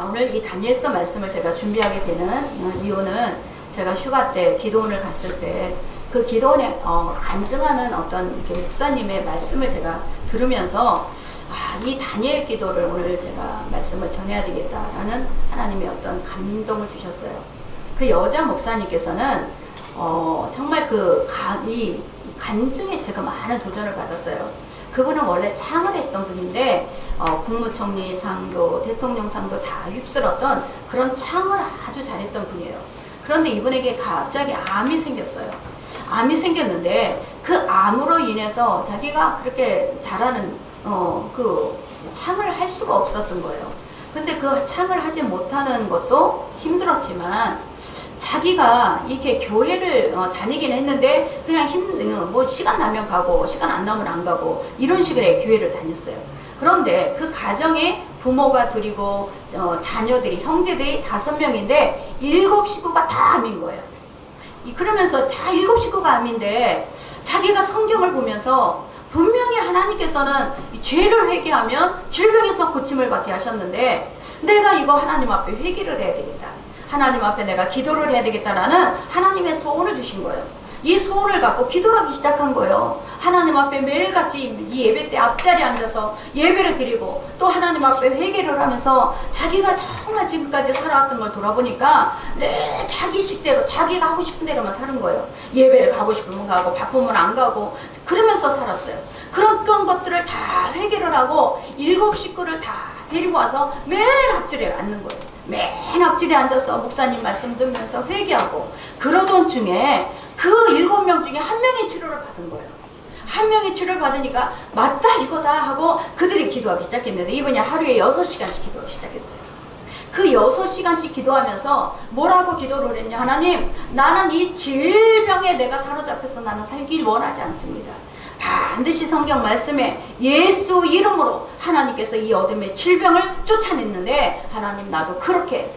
오늘 이 다니엘서 말씀을 제가 준비하게 되는 이유는 제가 휴가 때 기도원을 갔을 때 그 기도원에 간증하는 어떤 이렇게 목사님의 말씀을 제가 들으면서 이 다니엘 기도를 오늘 제가 말씀을 전해야 되겠다라는 하나님의 어떤 감동을 주셨어요. 그 여자 목사님께서는 정말 이 간증에 제가 많은 도전을 받았어요. 그분은 원래 창을 했던 분인데 국무총리상도 대통령상도 다 휩쓸었던 그런 창을 아주 잘했던 분이에요. 그런데 이분에게 갑자기 암이 생겼어요. 암이 생겼는데 그 암으로 인해서 자기가 그렇게 잘하는 그 창을 할 수가 없었던 거예요. 근데 그 창을 하지 못하는 것도 힘들었지만 자기가 이렇게 교회를 다니긴 했는데 그냥 뭐 시간 나면 가고 시간 안 나면 안 가고 이런 식으로 교회를 다녔어요. 그런데 그 가정에 부모가 둘이고 자녀들이 형제들이 5명인데 7식구가 다 암인 거예요. 그러면서 다 7식구가 암인데 자기가 성경을 보면서 분명히 하나님께서는 죄를 회개하면 질병에서 고침을 받게 하셨는데 내가 이거 하나님 앞에 회개를 해야 되겠다. 하나님 앞에 내가 기도를 해야 되겠다라는 하나님의 소원을 주신 거예요. 이 소원을 갖고 기도를 하기 시작한 거예요. 하나님 앞에 매일같이 이 예배 때 앞자리에 앉아서 예배를 드리고 또 하나님 앞에 회개를 하면서 자기가 정말 지금까지 살아왔던 걸 돌아보니까 늘 자기 식대로 자기가 하고 싶은 대로만 사는 거예요. 예배를 가고 싶으면 가고 바쁘면 안 가고 그러면서 살았어요. 그런 것들을 다 회개를 하고 7식구를 다 데리고 와서 맨 앞줄에 앉는 거예요. 맨 앞줄에 앉아서 목사님 말씀 듣면서 회개하고 그러던 중에 그 7명 중에 1명이 치료를 받은 거예요. 1명이 치료를 받으니까 맞다 이거다 하고 그들이 기도하기 시작했는데 이분이 하루에 6시간씩 기도하기 시작했어요. 그 6시간씩 기도하면서 뭐라고 기도를 했냐. 하나님, 나는 이 질병에 내가 사로잡혀서 나는 살길 원하지 않습니다. 반드시 성경 말씀에 예수 이름으로 하나님께서 이 어둠의 질병을 쫓아냈는데 하나님 나도 그렇게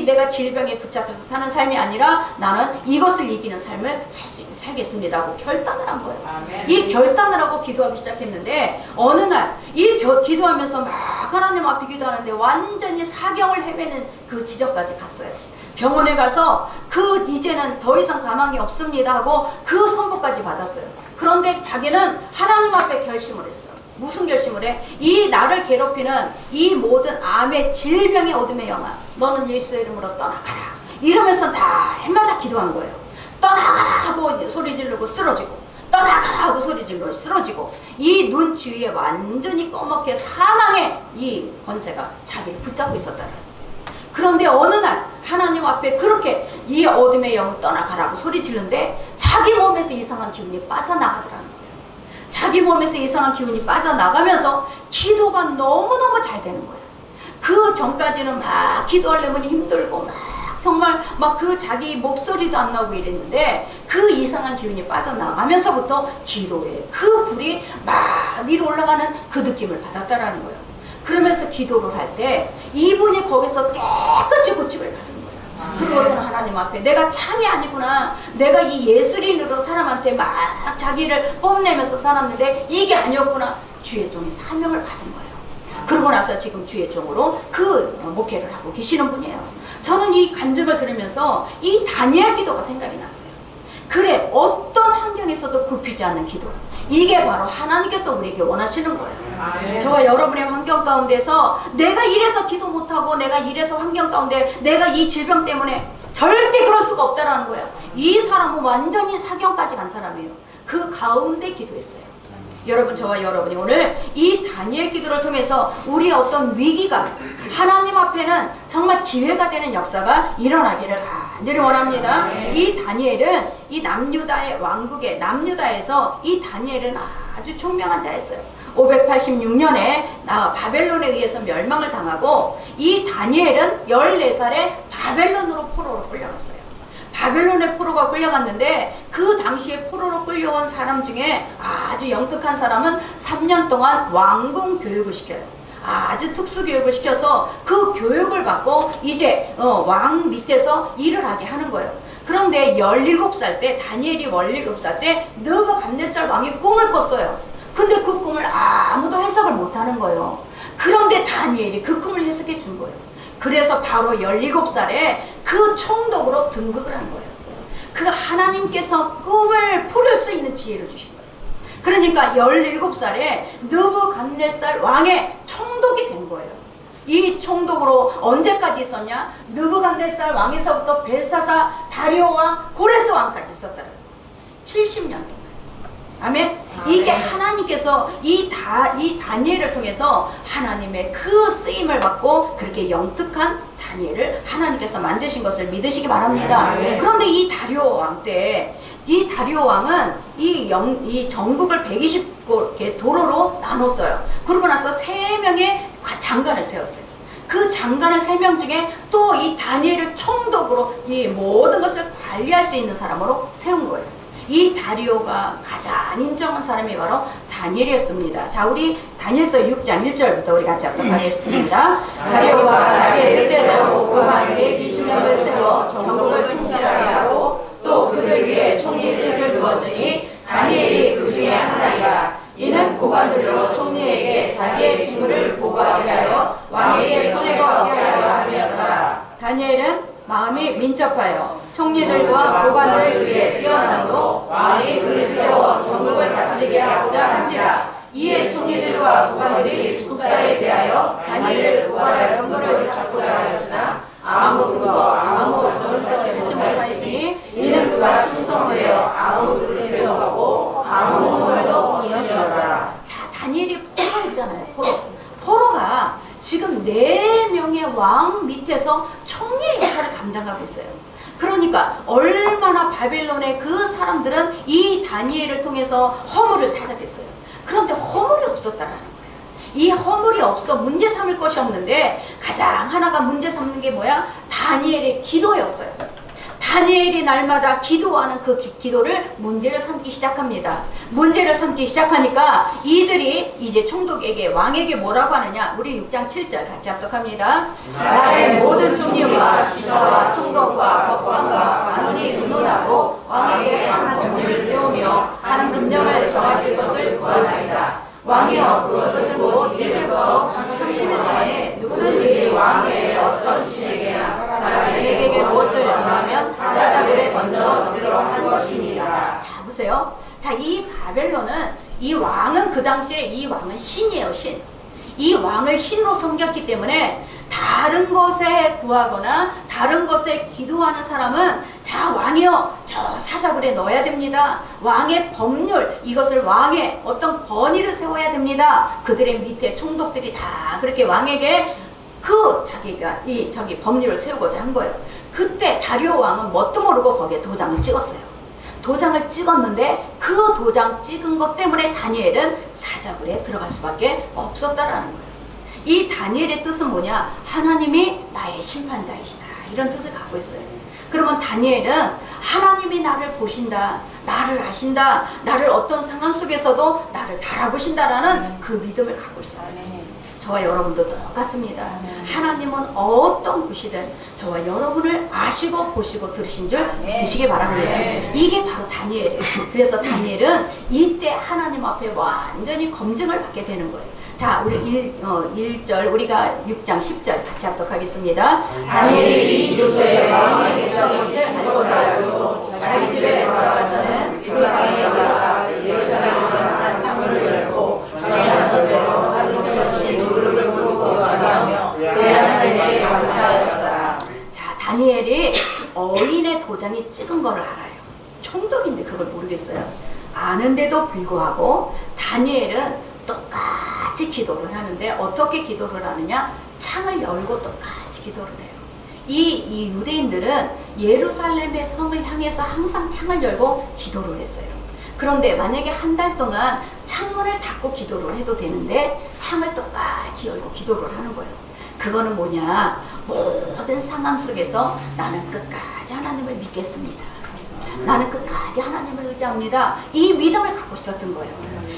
내가 질병에 붙잡혀서 사는 삶이 아니라 나는 이것을 이기는 삶을 살겠습니다 하고 결단을 한 거예요. 아멘. 이 결단을 하고 기도하기 시작했는데 어느 날 이 기도하면서 막 하나님 앞에 기도하는데 완전히 사경을 헤매는 그 지점까지 갔어요. 병원에 가서 이제는 더 이상 가망이 없습니다 하고 그 선고까지 받았어요. 그런데 자기는 하나님 앞에 결심을 했어. 무슨 결심을 해? 이 나를 괴롭히는 이 모든 암의 질병의 어둠의 영아 너는 예수의 이름으로 떠나가라 이러면서 날마다 기도한 거예요. 떠나가라 하고 소리 지르고 쓰러지고 떠나가라 하고 소리 지르고 쓰러지고 이 눈 주위에 완전히 꺼멓게 사망의 이 권세가 자기를 붙잡고 있었다는 거예요. 그런데 어느 날 하나님 앞에 그렇게 이 어둠의 영을 떠나가라고 소리 지르는데 자기 몸에서 이상한 기운이 빠져나가더라는 거예요. 자기 몸에서 이상한 기운이 빠져나가면서 기도가 너무너무 잘 되는 거예요. 그 전까지는 막 기도하려면 힘들고 막 정말 막 자기 목소리도 안 나오고 이랬는데 그 이상한 기운이 빠져나가면서부터 기도에 그 불이 막 위로 올라가는 그 느낌을 받았다라는 거예요. 그러면서 기도를 할 때 이분이 거기서 깨끗이 고침을 받은 거예요. 그러고서는 하나님 앞에 내가 참이 아니구나. 내가 이 예술인으로 사람한테 막 자기를 뽐내면서 살았는데 이게 아니었구나. 주의 종이 사명을 받은 거예요. 그러고 나서 지금 주의 종으로 그 목회를 하고 계시는 분이에요. 저는 이 간증을 들으면서 이 다니엘 기도가 생각이 났어요. 그래, 어떤 환경에서도 굽히지 않는 기도. 이게 바로 하나님께서 우리에게 원하시는 거예요. 저와 여러분의 환경 가운데서 내가 이래서 기도 못하고 내가 이래서 환경 가운데 내가 이 질병 때문에 절대 그럴 수가 없다라는 거예요. 이 사람은 완전히 사경까지 간 사람이에요. 그 가운데 기도했어요. 여러분, 저와 여러분이 오늘 이 다니엘 기도를 통해서 우리의 어떤 위기가 하나님 앞에는 정말 기회가 되는 역사가 일어나기를 간절히 원합니다. 이 다니엘은 이 남유다의 왕국의 남유다에서 이 다니엘은 아주 총명한 자였어요. 586년에 바벨론에 의해서 멸망을 당하고 이 다니엘은 14살에 바벨론으로 포로로 끌려갔어요. 바벨론의 포로가 끌려갔는데 그 당시에 포로로 끌려온 사람 중에 아주 영특한 사람은 3년 동안 왕궁 교육을 시켜요. 아주 특수 교육을 시켜서 그 교육을 받고 이제 왕 밑에서 일을 하게 하는 거예요. 그런데 17살 때 다니엘이 17살 때 느부갓네살 왕이 꿈을 꿨어요. 근데 그 꿈을 아무도 해석을 못하는 거예요. 그런데 다니엘이 그 꿈을 해석해 준 거예요. 그래서 바로 17살에 그 총독으로 등극을 한 거예요. 그 하나님께서 꿈을 풀을 수 있는 지혜를 주신 거예요. 그러니까 17살에 느부갓네살 왕의 총독이 된 거예요. 이 총독으로 언제까지 있었냐? 느부갓네살 왕에서부터 벨사사, 다리오 왕, 고레스 왕까지 있었더라고요. 70년 동안. 아멘. 이게 하나님께서 이 다니엘을 통해서 하나님의 그 쓰임을 받고 그렇게 영특한 다니엘을 하나님께서 만드신 것을 믿으시기 바랍니다. 그런데 이 다리오 왕 때, 이 다리오 왕은 이 전국을 120개 도로로 나눴어요. 그러고 나서 3명의 장관을 세웠어요. 그 장관의 3명 중에 또 이 다니엘을 총독으로 이 모든 것을 관리할 수 있는 사람으로 세운 거예요. 이 다리오가 가장 인정한 사람이 바로 다니엘이었습니다. 자, 우리 다니엘서 6장 1절부터 우리 같이 합독하겠습니다. 다리오가 자기의 뜻대로 고관을 20명을 세워 전국을 통치하게 하고 또 그들 위에 총리 셋을 두었으니 다니엘이 그 중에 하나이라. 이는 고관들로 총리에게 자기의 직무를 보고하게 하여 왕에게 손해가 없게 하려 함이었더라. 다니엘은 마음이 민첩하여 총리들과 고관들을 위해 뛰어나므로 왕이 그를 세워 전국을 다스리게 하고자 한지라. 이에 총리들과 고관들이 국사에 대하여 다니엘을 고발할 근거를 찾고자 하였으나 아무 근거 아무 전사를 찾지 못하였으니 이는 그가 충성되어 아무도 그를 배워하고 아무 허물도 없으리로다. 자, 다니엘이 포로 있잖아요. 포로가 지금 4명의 왕 밑에서 총리의 역할을 감당하고 있어요. 그러니까 얼마나 바벨론의 그 사람들은 이 다니엘을 통해서 허물을 찾았겠어요. 그런데 허물이 없었다라는 거예요. 이 허물이 없어 문제 삼을 것이 없는데 가장 하나가 문제 삼는 게 뭐야? 다니엘의 기도였어요. 다니엘이 날마다 기도하는 그 기도를 문제를 삼기 시작합니다. 문제를 삼기 시작하니까 이들이 이제 총독에게 왕에게 뭐라고 하느냐? 우리 6장 7절 같이 합독합니다. 나의 모든 총리와 지사와 총독과 법관과 관원이 의논하고 왕에게 하는 법률을 세우며 하는 금령을 정하실 것을 구하나이다. 왕이여 그것을 곧 이제부터 30일 동안에 누구든지 왕의 어떤 신에게나 사람에게 무엇을 명하면 사자들에 던져 넣기로 한 것입니다. 자, 보세요. 자, 이 바벨론은 이 왕은 그 당시에 이 왕은 신이에요. 신. 이 왕을 신으로 섬겼기 때문에 다른 것에 구하거나 다른 것에 기도하는 사람은 자, 왕이여 저 사자굴에 넣어야 됩니다. 왕의 법률, 이것을 왕의 어떤 권위를 세워야 됩니다. 그들의 밑에 총독들이 다 그렇게 왕에게 자기가 저기 법률을 세우고자 한 거예요. 그때 다리오 왕은 뭣도 모르고 거기에 도장을 찍었어요. 도장을 찍었는데 그 도장 찍은 것 때문에 다니엘은 사자굴에 들어갈 수밖에 없었다라는 거예요. 이 다니엘의 뜻은 뭐냐? 하나님이 나의 심판자이시다, 이런 뜻을 갖고 있어요. 그러면 다니엘은 하나님이 나를 보신다, 나를 아신다, 나를 어떤 상황 속에서도 나를 달아보신다라는 그 믿음을 갖고 있어요. 저와 여러분도 똑같습니다. 하나님은 어떤 분이든 저와 여러분을 아시고 보시고 들으신 줄 믿으시기 바랍니다. 이게 바로 다니엘이에요. 그래서 다니엘은 이때 하나님 앞에 완전히 검증을 받게 되는 거예요. 자, 우리 1절, 우리가 6장 10절 같이 합독하겠습니다. 다니엘이 이 조서에 왕의 결정을 알고 살고 자기 집에 돌아가서는 그 방에 올라가 예루살렘으로 향한 창문을 열고 자기 하던 대로 하루씩 그룹을 부르고 기도하며 그 하나님께 감사하였더라. 자, 다니엘이 어인의 도장이 찍은 걸 알아요. 총독인데 그걸 모르겠어요. 아는데도 불구하고 다니엘은 똑같이 기도를 하는데 어떻게 기도를 하느냐? 창을 열고 똑같이 기도를 해요. 이 유대인들은 예루살렘의 성을 향해서 항상 창을 열고 기도를 했어요. 그런데 만약에 한 달 동안 창문을 닫고 기도를 해도 되는데 창을 똑같이 열고 기도를 하는 거예요. 그거는 뭐냐? 모든 상황 속에서 나는 끝까지 하나님을 믿겠습니다. 나는 끝까지 하나님을 의지합니다. 이 믿음을 갖고 있었던 거예요.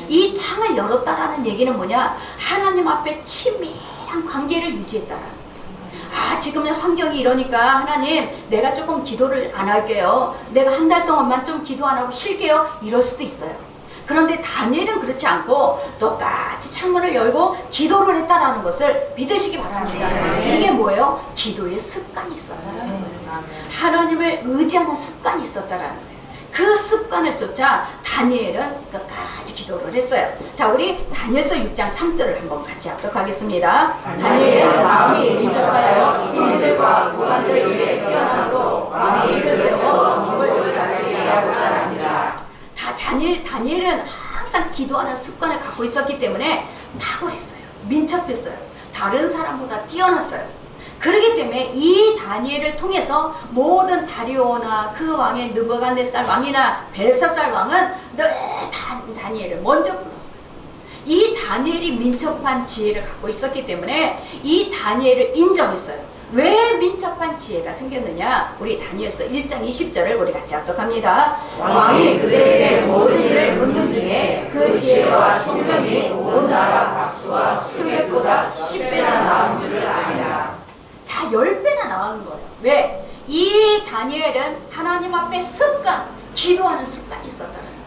이 창을 열었다라는 얘기는 뭐냐? 하나님 앞에 친밀한 관계를 유지했다라는 거예요. 아, 지금 환경이 이러니까 하나님 내가 조금 기도를 안 할게요. 내가 한 달 동안만 좀 기도 안 하고 쉴게요. 이럴 수도 있어요. 그런데 다니엘은 그렇지 않고 똑같이 창문을 열고 기도를 했다라는 것을 믿으시기 바랍니다. 이게 뭐예요? 기도의 습관이 있었다라는 거예요. 하나님을 의지하는 습관이 있었다라는 거예요. 그 습관을 쫓아 다니엘은 끝까지 기도를 했어요. 자, 우리 다니엘서 6장 3절을 한번 같이 합독하겠습니다. 다니엘은 마음이 민첩하여 주민들과 고관들 위에 뛰어남으로 왕이 일을 세워 집을 다스리게 하고자 합니다. 다니엘은 항상 기도하는 습관을 갖고 있었기 때문에 탁월했어요. 민첩했어요. 다른 사람보다 뛰어났어요. 그렇기 때문에 이 다니엘을 통해서 모든 다리오나 그 왕의 느부갓네살 왕이나 벨사살 왕은 늘 다니엘을 먼저 불렀어요. 이 다니엘이 민첩한 지혜를 갖고 있었기 때문에 이 다니엘을 인정했어요. 왜 민첩한 지혜가 생겼느냐? 우리 다니엘서 1장 20절을 우리 같이 합독합니다. 왕이 그들에게 모든 일을 묻는 중에 그 지혜와 총명이 온 나라 박수와 수백보다 10배나 나은 줄을 아니라. 자, 10배나 나은 거예요. 왜? 이 다니엘은 하나님 앞에 기도하는 습관이 있었다는 거예요.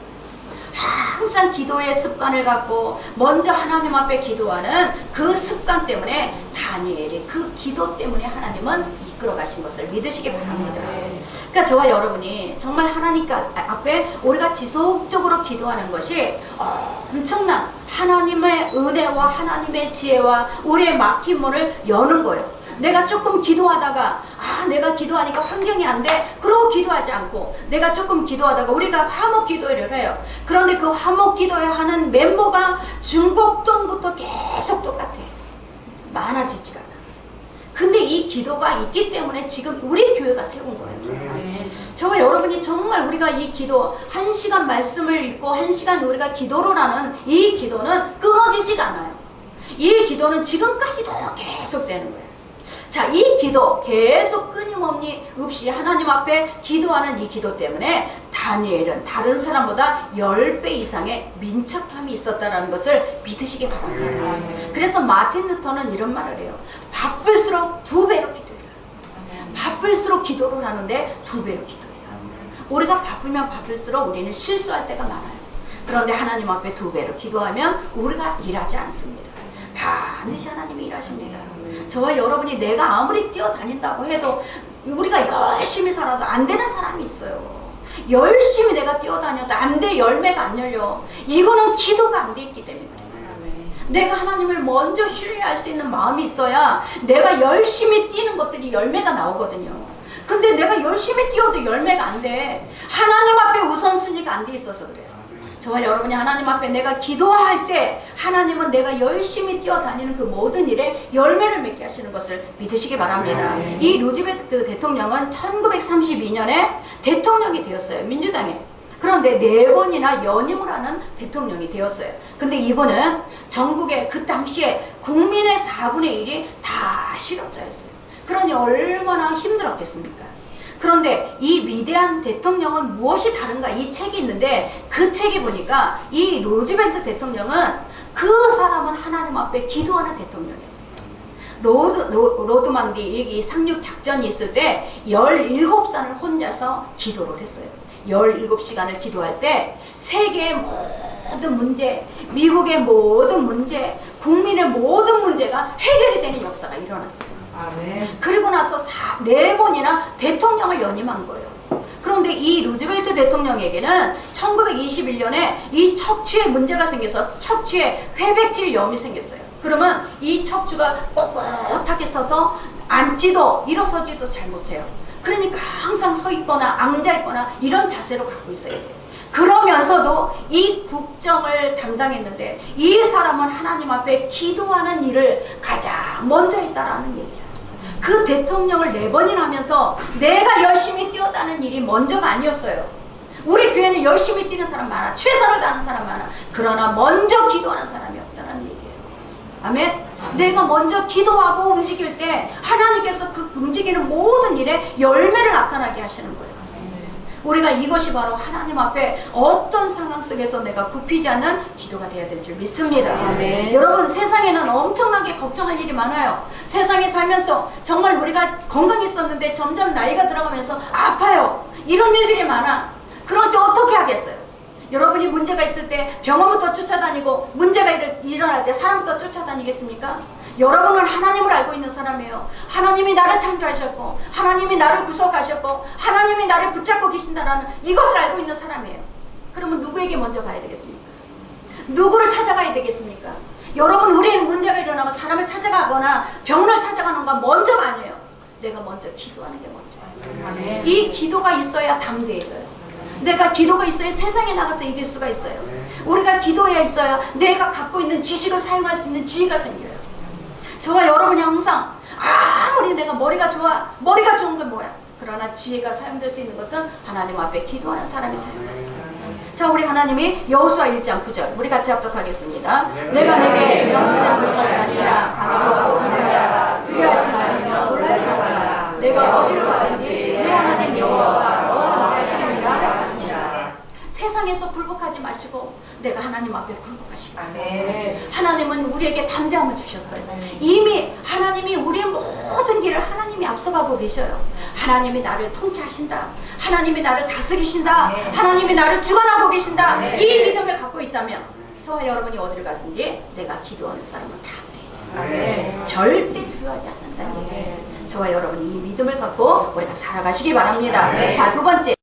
항상 기도의 습관을 갖고 먼저 하나님 앞에 기도하는 그 습관 때문에 다니엘이 그 기도 때문에 하나님은 이끌어 가신 것을 믿으시기 바랍니다. 그러니까 저와 여러분이 정말 하나님 앞에 우리가 지속적으로 기도하는 것이 엄청난 하나님의 은혜와 하나님의 지혜와 우리의 막힌 문을 여는 거예요. 내가 조금 기도하다가 내가 기도하니까 환경이 안 돼. 그러고 기도하지 않고 내가 조금 기도하다가 우리가 화목 기도회를 해요. 그런데 그 화목 기도회 하는 멤버가 중곡동부터 계속 똑같아. 많아지지가 않아. 근데 이 기도가 있기 때문에 지금 우리 교회가 세운 거예요. 저와 여러분이 정말 우리가 이 기도 1시간 말씀을 읽고 1시간 우리가 기도를 하는 이 기도는 끊어지지가 않아요. 이 기도는 지금까지도 계속 되는 거예요. 자, 이 기도 계속 끊임없이 하나님 앞에 기도하는 이 기도 때문에 다니엘은 다른 사람보다 10배 이상의 민첩함이 있었다는 것을 믿으시기 바랍니다. 그래서 마틴 루터는 이런 말을 해요. 바쁠수록 2배로 기도해라. 바쁠수록 기도를 하는데 2배로 기도해라. 우리가 바쁘면 바쁠수록 우리는 실수할 때가 많아요. 그런데 하나님 앞에 2배로 기도하면 우리가 일하지 않습니다. 반드시 하나님이 일하십니다. 저와 여러분이 내가 아무리 뛰어다닌다고 해도 우리가 열심히 살아도 안 되는 사람이 있어요. 열심히 내가 뛰어다녀도 안 돼. 열매가 안 열려. 이거는 기도가 안 돼 있기 때문에 내가 하나님을 먼저 신뢰할 수 있는 마음이 있어야 내가 열심히 뛰는 것들이 열매가 나오거든요. 근데 내가 열심히 뛰어도 열매가 안 돼. 하나님 앞에 우선순위가 안 돼 있어서 그래요. 저와 여러분이 하나님 앞에 내가 기도할 때 하나님은 내가 열심히 뛰어다니는 그 모든 일에 열매를 맺게 하시는 것을 믿으시기 바랍니다. 이 루즈벨트 대통령은 1932년에 대통령이 되었어요. 민주당에. 그런데 4번이나 연임을 하는 대통령이 되었어요. 근데 이분은 전국의 그 당시에 국민의 4분의 1이 다 실업자였어요. 그러니 얼마나 힘들었겠습니까? 그런데 이 위대한 대통령은 무엇이 다른가? 이 책이 있는데 그 책에 보니까 이 루즈벨트 대통령은 그 사람은 하나님 앞에 기도하는 대통령이었어요. 로드망디 이 상륙 작전이 있을 때 17산을 혼자서 기도를 했어요. 17시간을 기도할 때 세계의 모든 문제, 미국의 모든 문제, 국민의 모든 문제가 해결이 되는 역사가 일어났어요. 그리고 나서 4번이나 대통령을 연임한 거예요. 그런데 이 루즈벨트 대통령에게는 1921년에 이 척추에 문제가 생겨서 척추에 회백질염이 생겼어요. 그러면 이 척추가 꼿꼿하게 서서 앉지도 일어서지도 잘 못해요. 그러니까 항상 서 있거나 앉아 있거나 이런 자세로 갖고 있어야 돼요. 그러면서도 이 국정을 담당했는데 이 사람은 하나님 앞에 기도하는 일을 가장 먼저 했다라는 얘기예요. 그 대통령을 4번이나 하면서 내가 열심히 뛰어다니는 일이 먼저가 아니었어요. 우리 교회는 열심히 뛰는 사람 많아. 최선을 다하는 사람 많아. 그러나 먼저 기도하는 사람이 없다는 얘기예요. 아멘? 내가 먼저 기도하고 움직일 때 하나님께서 그 움직이는 모든 일에 열매를 나타나게 하시는 거예요. 우리가 이것이 바로 하나님 앞에 어떤 상황 속에서 내가 굽히지 않는 기도가 되어야 될 줄 믿습니다. 여러분, 세상에는 엄청나게 걱정할 일이 많아요. 세상에 살면서 정말 우리가 건강했었는데 점점 나이가 들어가면서 아파요. 이런 일들이 많아. 그럴 때 어떻게 하겠어요? 여러분이 문제가 있을 때 병원부터 쫓아다니고 문제가 일어날 때 사람부터 쫓아다니겠습니까? 여러분은 하나님을 알고 있는 사람이에요. 하나님이 나를 창조하셨고 하나님이 나를 구속하셨고 하나님이 나를 붙잡고 계신다라는 이것을 알고 있는 사람이에요. 그러면 누구에게 먼저 가야 되겠습니까? 누구를 찾아가야 되겠습니까? 여러분, 우리는 문제가 일어나면 사람을 찾아가거나 병원을 찾아가는 건 먼저가 아니에요. 내가 먼저 기도하는 게 먼저예요. 이 기도가 있어야 담대해져요. 내가 기도가 있어야 세상에 나가서 이길 수가 있어야 우리가 기도해야 있어야 내가 갖고 있는 지식을 사용할 수 있는 지혜가 생겨요. 저와 여러분이 항상 아무리 내가 머리가 좋은 게 뭐야? 그러나 지혜가 사용될 수 있는 것은 하나님 앞에 기도하는 사람이 사용합니다. 자, 우리 하나님이 여호수아 1장 9절 우리 같이 합독하겠습니다. 내가 내게 명령한 것이 아니라 강하고 강하라 두려워하지 말며 놀라지 말라. 내가 어디로 가든지 내 하나님 여호와가 너와 함께 하시리라. 세상에서 굴복하지 마시고 내가 하나님 앞에 굴복하시고 하나님은 우리에게 담대함을 주셨어요. 이미 하나님이 우리의 모든 길을 하나님이 앞서가고 계셔요. 하나님이 나를 통치하신다. 하나님이 나를 다스리신다. 하나님이 나를 주관하고 계신다. 이 믿음을 갖고 있다면 저와 여러분이 어디를 가든지 내가 기도하는 사람은 담대해요. 절대 두려워하지 않는다는 얘기예요. 저와 여러분이 이 믿음을 갖고 우리가 살아가시기 바랍니다. 자, 두 번째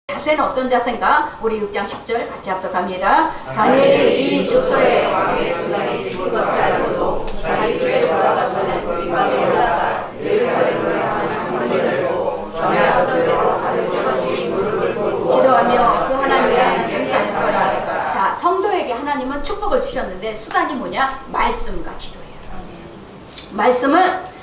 자세는 어떤 자세인가? 우리 6장 10절 같이 합독합니다. 다니엘이 이 주소에 왕의 도장이 찍힌 것을 알고도 자기 집에 돌아가서는 민방에 올라가 예루살렘으로 향한 창문을 열고 전하던 대로 하루 세 번씩 무릎을 꿇고 기도하며 그 하나님께 감사했어라. 자, 성도에게 하나님은 축복을 주셨는데 수단이 뭐냐? 말씀과 기도예요. 말씀은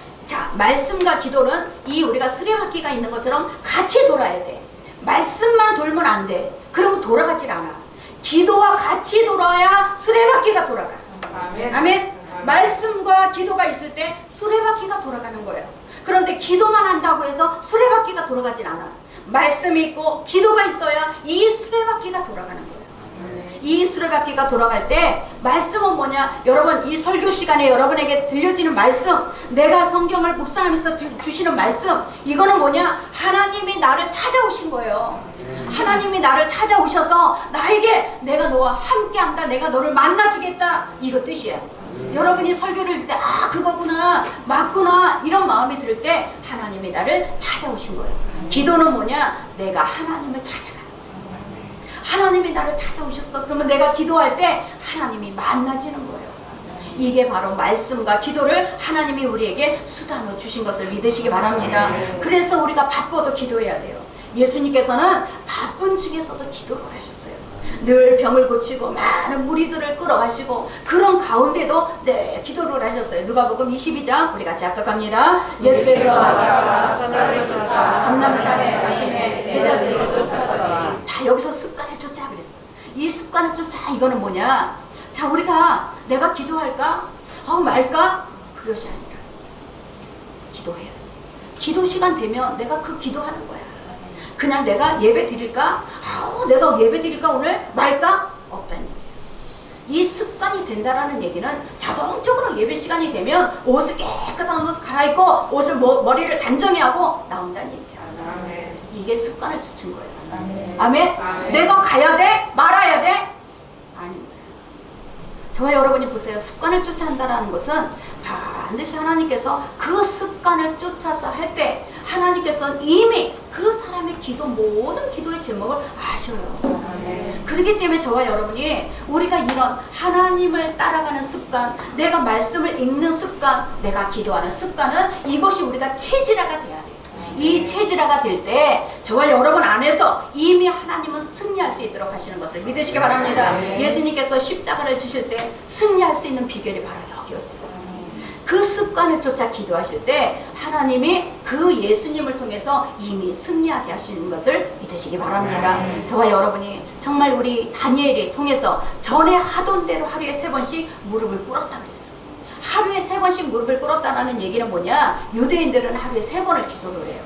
말씀과 기도는 이 우리가 수레바퀴가 있는 것처럼 같이 돌아야 돼. 말씀만 돌면 안 돼. 그러면 돌아가질 않아. 기도와 같이 돌아야 수레바퀴가 돌아가. 아멘. 말씀과 기도가 있을 때 수레바퀴가 돌아가는 거예요. 그런데 기도만 한다고 해서 수레바퀴가 돌아가진 않아. 말씀이 있고 기도가 있어야 이 수레바퀴가 돌아가는 거예요. 이 수레바퀴가 돌아갈 때 말씀은 뭐냐? 여러분, 이 설교 시간에 여러분에게 들려지는 말씀, 내가 성경을 묵상하면서 주시는 말씀, 이거는 뭐냐? 하나님이 나를 찾아오신 거예요. 하나님이 나를 찾아오셔서 나에게 내가 너와 함께한다, 내가 너를 만나주겠다, 이거 뜻이에요. 여러분이 설교를 할 때 그거구나, 맞구나, 이런 마음이 들 때 하나님이 나를 찾아오신 거예요. 기도는 뭐냐? 내가 하나님을 찾아가. 하나님이 나를 찾아오셨어. 그러면 내가 기도할 때 하나님이 만나지는 거예요. 이게 바로 말씀과 기도를 하나님이 우리에게 수단으로 주신 것을 믿으시기 바랍니다. 그래서 우리가 바빠도 기도해야 돼요. 예수님께서는 바쁜 중에서도 기도를 하셨어요. 늘 병을 고치고 많은 무리들을 끌어가시고 그런 가운데도 기도를 하셨어요. 누가복음 22장 우리 같이 합독합니다. 예수께서 감람산에 가시매 제자들이 쫓아더라. 자, 여기서 습관을 쫓아 그랬어. 이 습관을 쫓아, 이거는 뭐냐? 자, 우리가 내가 기도할까? 말까? 그것이 아니라 기도해야지. 기도 시간 되면 내가 그 기도하는 거야. 그냥 내가 예배 드릴까? 내가 예배 드릴까 오늘? 말까? 없다는 얘기예요. 이 습관이 된다라는 얘기는 자동적으로 예배 시간이 되면 옷을 깨끗한 옷을 갈아입고 머리를 단정히 하고 나온다는 얘기예요. 이게 습관을 주신 거예요. 아멘. 내가 가야 돼? 말아야 돼? 아닙니다. 저와 여러분이 보세요. 습관을 쫓아 한다는 것은 반드시 하나님께서 그 습관을 쫓아서 할 때 하나님께서는 이미 그 사람의 모든 기도의 제목을 아셔요. 그렇기 때문에 저와 여러분이 우리가 이런 하나님을 따라가는 습관, 내가 말씀을 읽는 습관, 내가 기도하는 습관은 이것이 우리가 체질화가 돼야 돼요. 이 체질화가 될 때 저와 여러분 안에서 이미 하나님은 승리할 수 있도록 하시는 것을 믿으시기 바랍니다. 예수님께서 십자가를 지실 때 승리할 수 있는 비결이 바로 여기였어요. 그 습관을 쫓아 기도하실 때 하나님이 그 예수님을 통해서 이미 승리하게 하시는 것을 믿으시기 바랍니다. 저와 여러분이 정말 우리 다니엘이 통해서 전에 하던 대로 하루에 3번씩 무릎을 꿇었다 그랬어요. 하루에 3번씩 무릎을 꿇었다는 얘기는 뭐냐? 유대인들은 하루에 3번을 기도를 해요.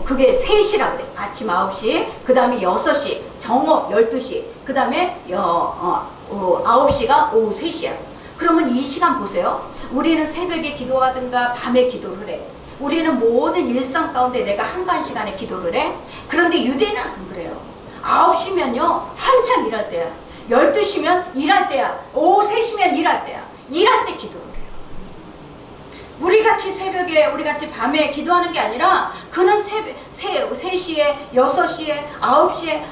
그게 3시라 그래. 아침 9시, 그 다음에 6시, 정오 12시, 그 다음에 9시가 오후 3시야. 그러면 이 시간 보세요. 우리는 새벽에 기도하든가 밤에 기도를 해. 우리는 모든 일상 가운데 내가 한가한 시간에 기도를 해. 그런데 유대인은 안 그래요. 9시면요 한참 일할 때야. 12시면 일할 때야. 오후 3시면 일할 때야. 일할 때 기도를 해요. 우리같이 새벽에 우리같이 밤에 기도하는 게 아니라 그는 3시에 6시에 9시에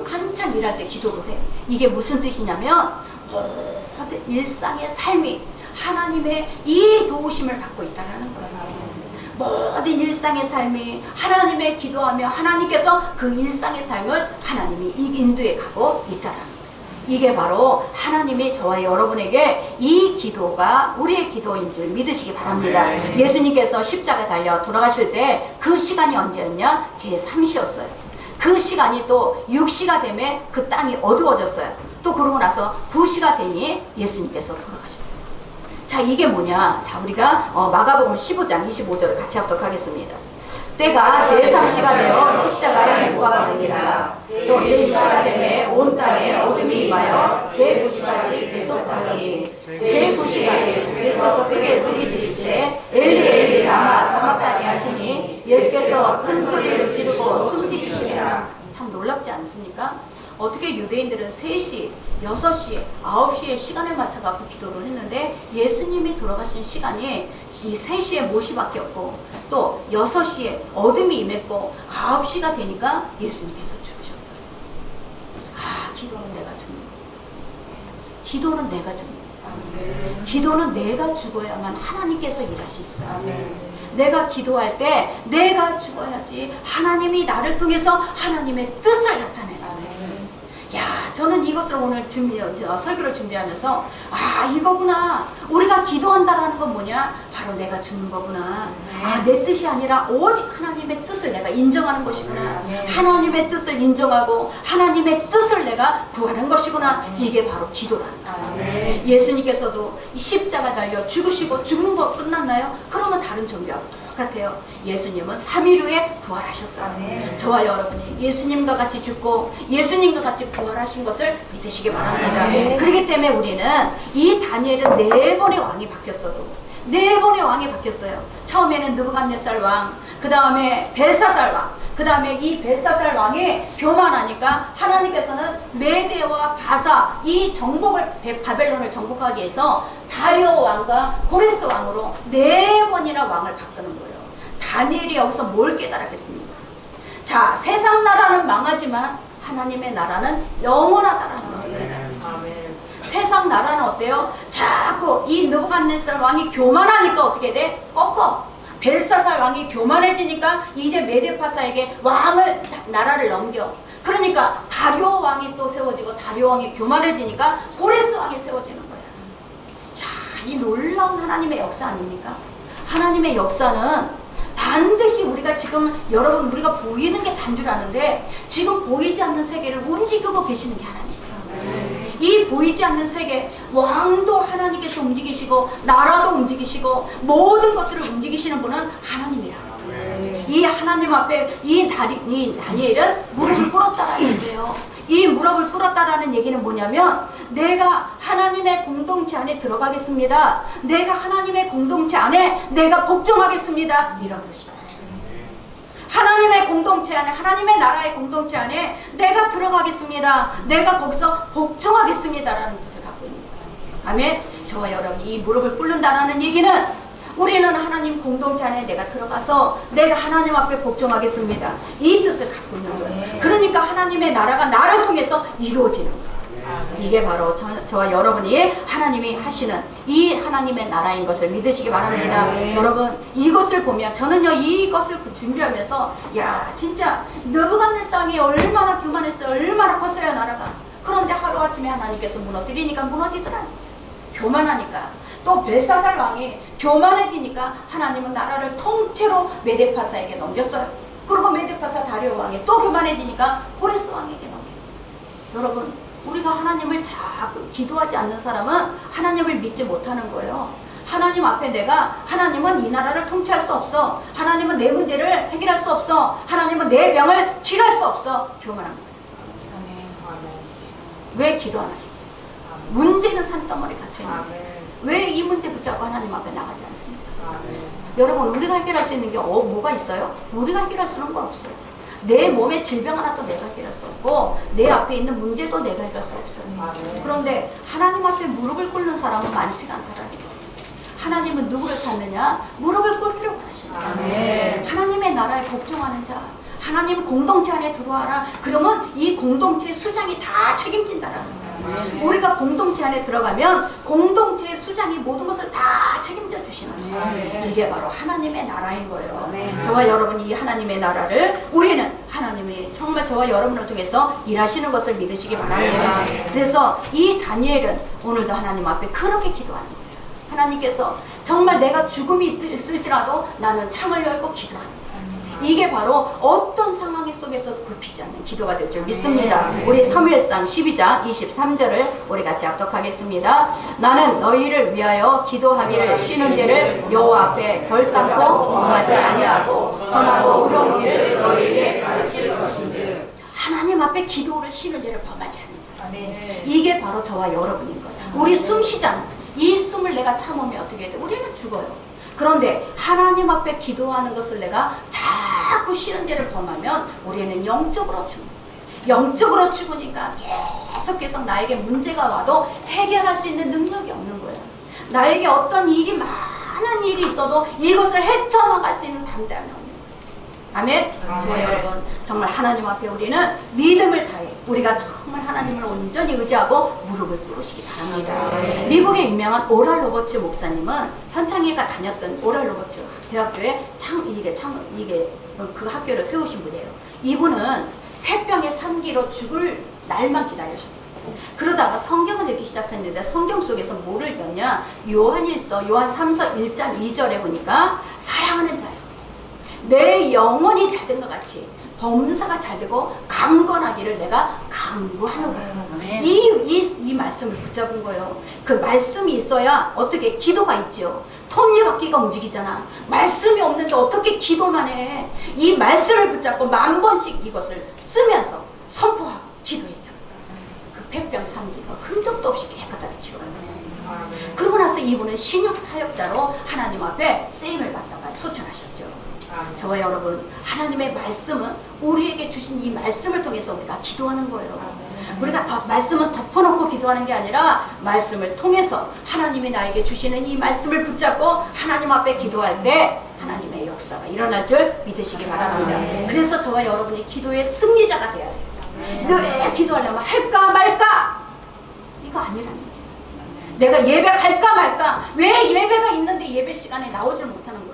한참 일할 때 기도를 해. 이게 무슨 뜻이냐면 모든 일상의 삶이 하나님의 이 도우심을 받고 있다는 거예요. 모든 일상의 삶이 하나님의 기도하며 하나님께서 그 일상의 삶을 하나님이 인도해 가고 있다는 거예요. 이게 바로 하나님이 저와 여러분에게 이 기도가 우리의 기도인 줄 믿으시기 바랍니다. 예수님께서 십자가에 달려 돌아가실 때 그 시간이 언제였냐? 제3시였어요. 그 시간이 또 6시가 되면 그 땅이 어두워졌어요. 또 그러고 나서 9시가 되니 예수님께서 돌아가셨어요. 자, 이게 뭐냐? 자, 우리가 마가복음 15장 25절을 같이 합독하겠습니다. 때가 제3시가 되어 십자가에 못 박았느니라. 또 제2시가 되매 온 땅에 어둠이 임하여 제9시까지 계속하더니 제9시가 예수께서 크게 소리 지르시되 엘리 엘리 라마 사박다니 하시니 예수께서 큰 소리를 지르고 숨기시니라. 참 놀랍지 않습니까? 어떻게 유대인들은 3시, 6시, 9시에 시간을 맞춰갖고 기도를 했는데 예수님이 돌아가신 시간이 이 3시에 모시밖에 없고 또 6시에 어둠이 임했고 9시가 되니까 예수님께서 죽으셨어요. 아, 기도는 내가 죽는 거예요. 기도는 내가 죽는 거예요. 기도는 내가 죽어야만 하나님께서 일하실 수 있어요. 내가 기도할 때 내가 죽어야지 하나님이 나를 통해서 하나님의 뜻을 나타내는 거예요. 야, 저는 이것을 오늘 설교를 준비하면서 아, 이거구나. 우리가 기도한다라는 건 뭐냐? 바로 내가 죽는 거구나. 아, 내 뜻이 아니라 오직 하나님의 뜻을 내가 인정하는 것이구나. 하나님의 뜻을 인정하고 하나님의 뜻을 내가 구하는 것이구나. 이게 바로 기도라는 거예요. 예수님께서도 십자가 달려 죽으시고 죽는 거 끝났나요? 그러면 다른 종교하고 똑같아요. 예수님은 3일 후에 부활하셨어요. 저와 여러분이 예수님과 같이 죽고 예수님과 같이 부활하신 것을 믿으시기 바랍니다. 그렇기 때문에 우리는 이 다니엘은 4번의 왕이 바뀌었어도 4번의 왕이 바뀌었어요. 처음에는 느부갓네살 왕, 그 다음에 벨사살 왕, 그 다음에 이 벨사살 왕이 교만하니까 하나님께서는 메대와 바사 이 정복을 바벨론을 정복하기 위해서 다리오 왕과 고레스 왕으로 4번이나 왕을 바꾸는 거예요. 다니엘이 여기서 뭘 깨달았겠습니까? 자, 세상 나라는 망하지만 하나님의 나라는 영원하다라는 것을 깨달아요. 세상 나라는 어때요? 자꾸 이 느부갓네살 왕이 교만하니까 어떻게 돼? 꺾어. 벨사살 왕이 교만해지니까 이제 메데파사에게 왕을 나라를 넘겨. 그러니까 다리오 왕이 또 세워지고 다리오 왕이 교만해지니까 고레스 왕이 세워지는 거야. 야, 이 놀라운 하나님의 역사 아닙니까? 하나님의 역사는 반드시 우리가 지금 여러분 우리가 보이는 게 단 줄 아는데 지금 보이지 않는 세계를 움직이고 계시는 게 하나님이에요. 이 보이지 않는 세계 왕도 하나님께서 움직이시고 나라도 움직이시고 모든 것들을 움직이시는 분은 하나님이라. 이 하나님 앞에 이 다니엘은 무릎을 꿇었다라는 얘기예요. 이 무릎을 꿇었다라는 얘기는 뭐냐면 내가 하나님의 공동체 안에 들어가겠습니다. 내가 하나님의 공동체 안에 내가 복종하겠습니다. 이런 뜻이에요. 하나님의 공동체 안에 하나님의 나라의 공동체 안에 내가 들어가겠습니다. 내가 거기서 복종하겠습니다 라는 뜻을 갖고 있는 거예요. 아멘. 저와 여러분이 이 무릎을 꿇는다라는 얘기는 우리는 하나님 공동체 안에 내가 들어가서 내가 하나님 앞에 복종하겠습니다. 이 뜻을 갖고 있는 거예요. 그러니까 하나님의 나라가 나를 통해서 이루어지는 거예요. 이게 바로 저와 여러분이 하나님이 하시는 이 하나님의 나라인 것을 믿으시기 바랍니다. 여러분 이것을 보면 저는요 이것을 준비하면서 야 진짜 느부갓네살이 얼마나 교만했어요. 얼마나 컸어요 나라가. 그런데 하루아침에 하나님께서 무너뜨리니까 무너지더라. 교만하니까. 또 벨사살 왕이 교만해지니까 하나님은 나라를 통째로 메데파사에게 넘겼어요. 그리고 메데파사 다리오 왕이 또 교만해지니까 고레스 왕에게 넘겨요. 여러분 우리가 하나님을 자꾸 기도하지 않는 사람은 하나님을 믿지 못하는 거예요. 하나님 앞에 내가 하나님은 이 나라를 통치할 수 없어. 하나님은 내 문제를 해결할 수 없어. 하나님은 내 병을 치료할 수 없어. 교만한 거예요. 왜 기도 안 하십니까? 문제는 산더머리 갇혀있는데 왜 이 문제 붙잡고 하나님 앞에 나가지 않습니까? 여러분 우리가 해결할 수 있는 게 뭐가 있어요? 우리가 해결할 수 있는 건 없어요. 내 몸의 질병 하나도 내가 해결할 수 없고 내 앞에 있는 문제도 내가 해결할 수 없어요. 그런데 하나님 앞에 무릎을 꿇는 사람은 많지가 않더라고요. 하나님은 누구를 찾느냐? 무릎을 꿇기를 원하신다. 하나님의 나라에 복종하는 자, 하나님 공동체 안에 들어와라. 그러면 이 공동체의 수장이 다 책임진다라는 거예요. 우리가 공동체 안에 들어가면 공동체의 수장이 모든 것을 다 책임져 주시는 거예요. 이게 바로 하나님의 나라인 거예요. 저와 여러분이 이 하나님의 나라를, 우리는 하나님이 정말 저와 여러분을 통해서 일하시는 것을 믿으시기 바랍니다. 그래서 이 다니엘은 오늘도 하나님 앞에 그렇게 기도하는 거예요. 하나님께서 정말 내가 죽음이 있을지라도 나는 창을 열고 기도하는 거예요. 이게 바로 어떤 상황 속에서 굽히지 않는 기도가 될 줄 믿습니다. 우리 사무엘상 12장 23절을 우리 같이 합독하겠습니다. 나는 너희를 위하여 기도하기를 쉬는 죄를 여호와 앞에 결단코 범하지 아니하고 선하고 의로운 길을 너희에게 가르칠 것인지. 하나님 앞에 기도를 쉬는 죄를 범하지 않는다. 이게 바로 저와 여러분인 거예요. 우리 숨 쉬잖아. 이 숨을 내가 참으면 어떻게 돼? 우리는 죽어요. 그런데 하나님 앞에 기도하는 것을 내가 자꾸 쉬는 죄를 범하면 우리는 영적으로 죽는 거예요. 영적으로 죽으니까 계속 나에게 문제가 와도 해결할 수 있는 능력이 없는 거예요. 나에게 어떤 일이, 많은 일이 있어도 이것을 헤쳐나갈 수 있는 담대함이 없는 거예요. 아멘? 저와 여러분, 정말 하나님 앞에 우리는 믿음을 다해 우리가 정말 하나님을 온전히 의지하고 무릎을 꿇으시기 바랍니다. 미국의 유명한 오랄 로버츠 목사님은 현창이가 다녔던 오랄 로버츠 대학교에 그 학교를 세우신 분이에요. 이분은 폐병의 3기로 죽을 날만 기다리셨어요. 그러다가 성경을 읽기 시작했는데 성경 속에서 뭐를 읽었냐? 요한 3서 1장 2절에 보니까 사랑하는 자요, 내 영혼이 잘된 것 같이 범사가 잘되고 강건하기를 내가 강구하는 거예요. 이 말씀을 붙잡은 거예요. 그 말씀이 있어야 어떻게 기도가 있죠. 톱니바퀴가 움직이잖아. 말씀이 없는데 어떻게 기도만 해. 이 말씀을 붙잡고 10,000번씩 이것을 쓰면서 선포하고 기도했다. 그 폐병 3기가 흔적도 없이 깨끗하게 치료받았습니다. 그러고 나서 이분은 신육 사역자로 하나님 앞에 쓰임을 받다가 소천하셨죠. 저와 여러분, 하나님의 말씀은 우리에게 주신 이 말씀을 통해서 우리가 기도하는 거예요. 우리가 말씀은 덮어놓고 기도하는 게 아니라 말씀을 통해서 하나님이 나에게 주시는 이 말씀을 붙잡고 하나님 앞에 기도할 때 하나님의 역사가 일어날 줄 믿으시기 바랍니다. 그래서 저와 여러분이 기도의 승리자가 돼야 돼요. 늘 기도하려면 할까 말까, 이거 아니라는 거예요. 내가 예배 갈까 말까, 왜 예배가 있는데 예배 시간에 나오질 못하는 거예요.